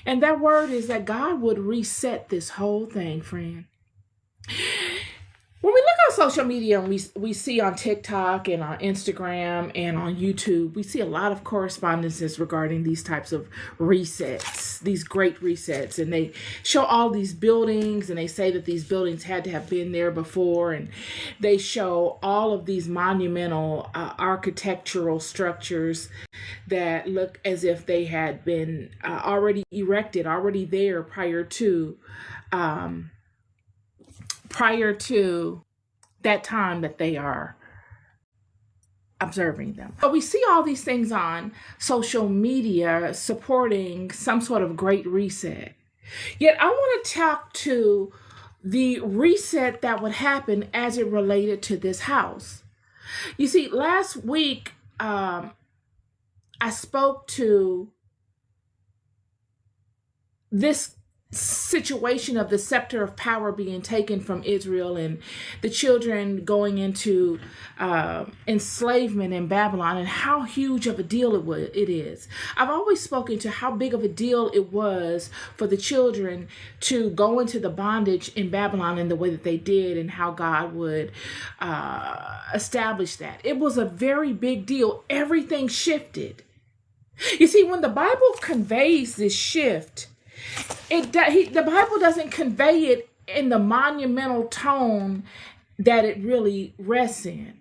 And that word is that God would reset this whole thing, friend. When we look on social media and we see on TikTok and on Instagram and on YouTube, we see a lot of correspondences regarding these types of resets, these great resets. And they show all these buildings and they say that these buildings had to have been there before. And they show all of these monumental architectural structures that look as if they had been already erected, already there um, prior to that time that they are observing them. But we see all these things on social media supporting some sort of great reset. Yet I want to talk to the reset that would happen as it related to this house. You see, last week I spoke to this situation of the scepter of power being taken from Israel and the children going into enslavement in Babylon, and how huge of a deal it is. I've always spoken to how big of a deal it was for the children to go into the bondage in Babylon in the way that they did, and how God would establish that. It was a very big deal. Everything shifted. You see, when the Bible conveys this shift, the Bible doesn't convey it in the monumental tone that it really rests in.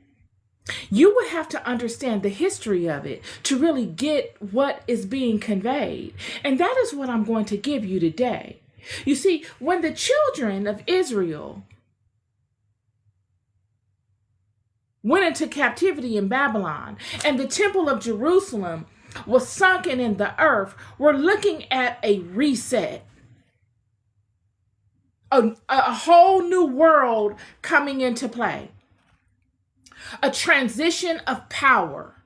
You would have to understand the history of it to really get what is being conveyed. And that is what I'm going to give you today. You see, when the children of Israel went into captivity in Babylon and the temple of Jerusalem was sunken in the earth, we're looking at a reset. A whole new world coming into play. A transition of power.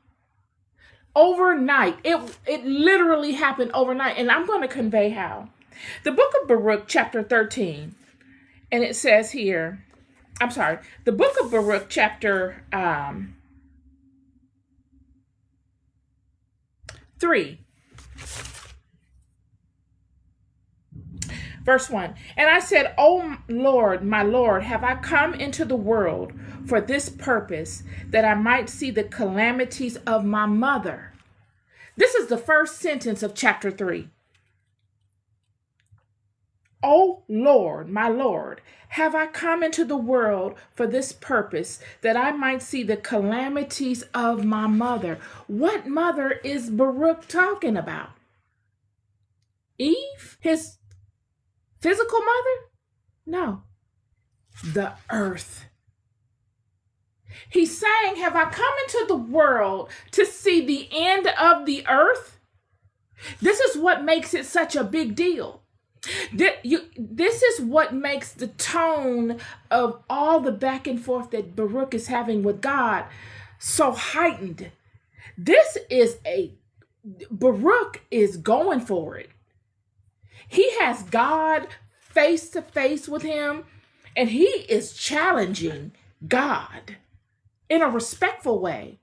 Overnight. It literally happened overnight. And I'm going to convey how. The book of Baruch, chapter 13. And it says here, the book of Baruch, chapter 3. Verse 1, and I said, O Lord, my Lord, have I come into the world for this purpose, that I might see the calamities of my mother? This is the first sentence of chapter 3. O Lord, my Lord, have I come into the world for this purpose, that I might see the calamities of my mother? What mother is Baruch talking about? Eve, his physical mother? No. The earth. He's saying, have I come into the world to see the end of the earth? This is what makes it such a big deal. This is what makes the tone of all the back and forth that Baruch is having with God so heightened. Baruch is going for it. He has God face to face with him, and he is challenging God in a respectful way.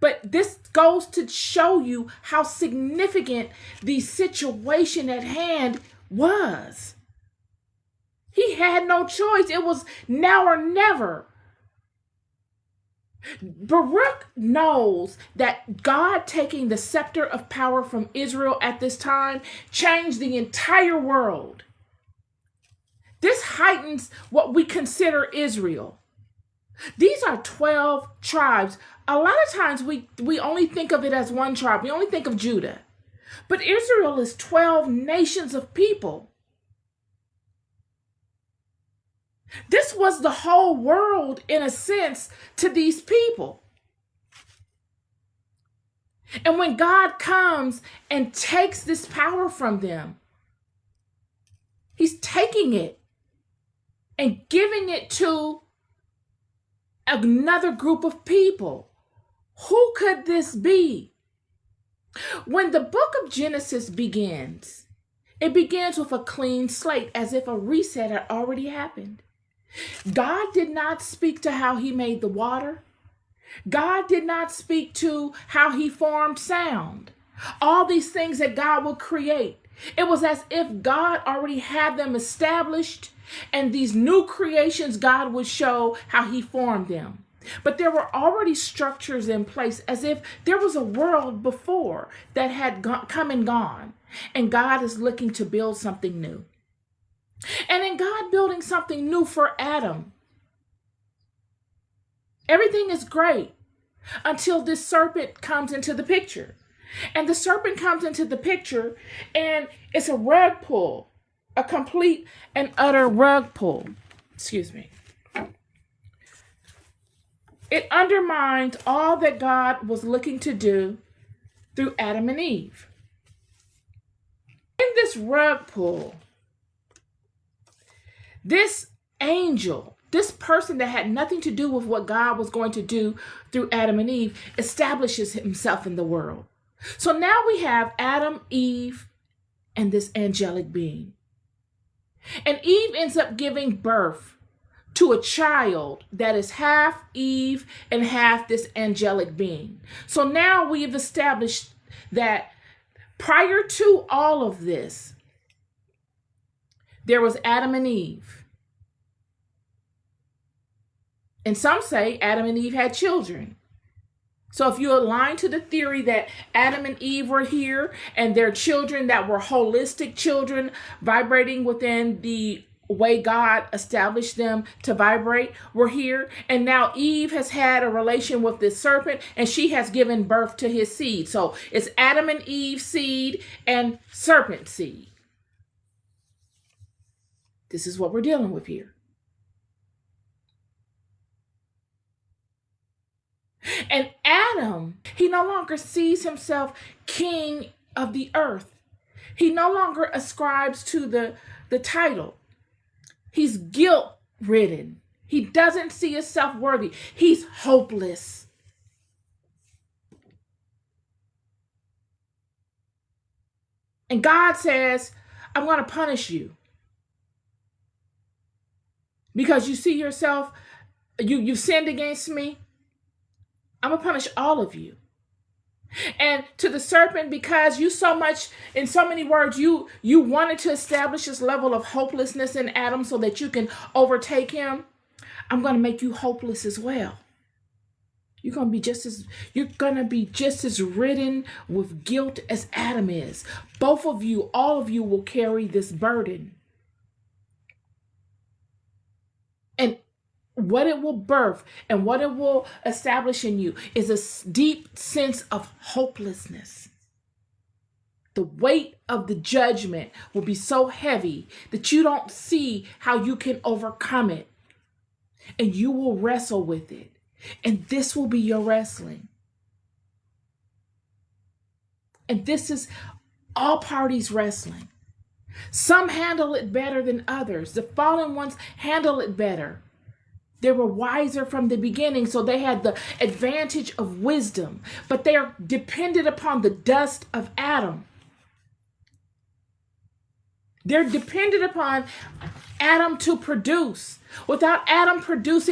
But this goes to show you how significant the situation at hand was. He had no choice. It was now or never. Baruch knows that God taking the scepter of power from Israel at this time changed the entire world. This heightens what we consider Israel. These are 12 tribes. A lot of times we only think of it as one tribe. We only think of Judah. But Israel is 12 nations of people. This was the whole world, in a sense, to these people. And when God comes and takes this power from them, he's taking it and giving it to another group of people. Who could this be? When the book of Genesis begins, it begins with a clean slate, as if a reset had already happened. God did not speak to how he made the water. God did not speak to how he formed sound. All these things that God will create. It was as if God already had them established, and these new creations, God would show how he formed them. But there were already structures in place, as if there was a world before that had come and gone, and God is looking to build something new. And in God building something new for Adam, everything is great until this serpent comes into the picture. And the serpent comes into the picture, and it's a rug pull, a complete and utter rug pull. Excuse me. It undermined all that God was looking to do through Adam and Eve. In this rug pull, this angel, this person that had nothing to do with what God was going to do through Adam and Eve, establishes himself in the world. So now we have Adam, Eve, and this angelic being. And Eve ends up giving birth to a child that is half Eve and half this angelic being. So now we've established that prior to all of this, there was Adam and Eve. And some say Adam and Eve had children. So if you align to the theory that Adam and Eve were here and their children that were holistic children vibrating within the way God established them to vibrate were here, and now Eve has had a relation with this serpent and she has given birth to his seed. So it's Adam and Eve seed and serpent seed. This is what we're dealing with here. And Adam, he no longer sees himself king of the earth. He no longer ascribes to the title. He's guilt-ridden. He doesn't see himself worthy. He's hopeless. And God says, I'm going to punish you. Because you see yourself, you've sinned against me. I'm going to punish all of you. And to the serpent, because you so much, in so many words, you wanted to establish this level of hopelessness in Adam so that you can overtake him. I'm going to make you hopeless as well. You're going to be just as ridden with guilt as Adam is. Both of you, all of you will carry this burden. And what it will birth and what it will establish in you is a deep sense of hopelessness. The weight of the judgment will be so heavy that you don't see how you can overcome it. And you will wrestle with it. And this will be your wrestling. And this is all parties wrestling. Some handle it better than others. The fallen ones handle it better. They were wiser from the beginning, so they had the advantage of wisdom, but they are dependent upon the dust of Adam. They're dependent upon Adam to produce. Without Adam producing,